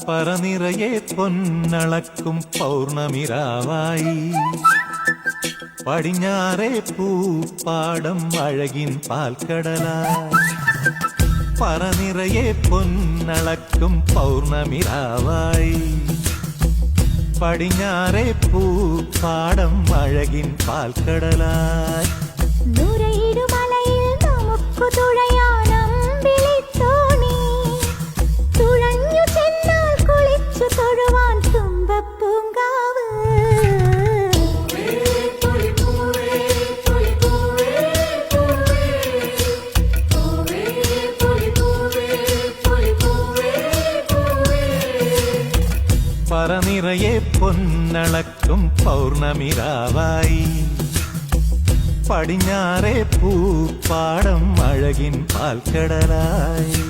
പറനിറയെ പൊന്നളക്കും പൗർണമിരാവായി പടിഞ്ഞാറേ പൂപ്പാടം അഴകിൻ പാൽക്കടലായി. പറനിറയെ പൊന്നളക്കും പൗർണമിരാവായി പടിഞ്ഞാറേ പൂപ്പാടം അഴകിൻ പാൽക്കടലായി. പറനിറയെ പൊന്നളക്കും പൗർണമിരാവായി പടിഞ്ഞാറേ പൂപ്പാടം അഴകിൻ പാൽക്കടലായി.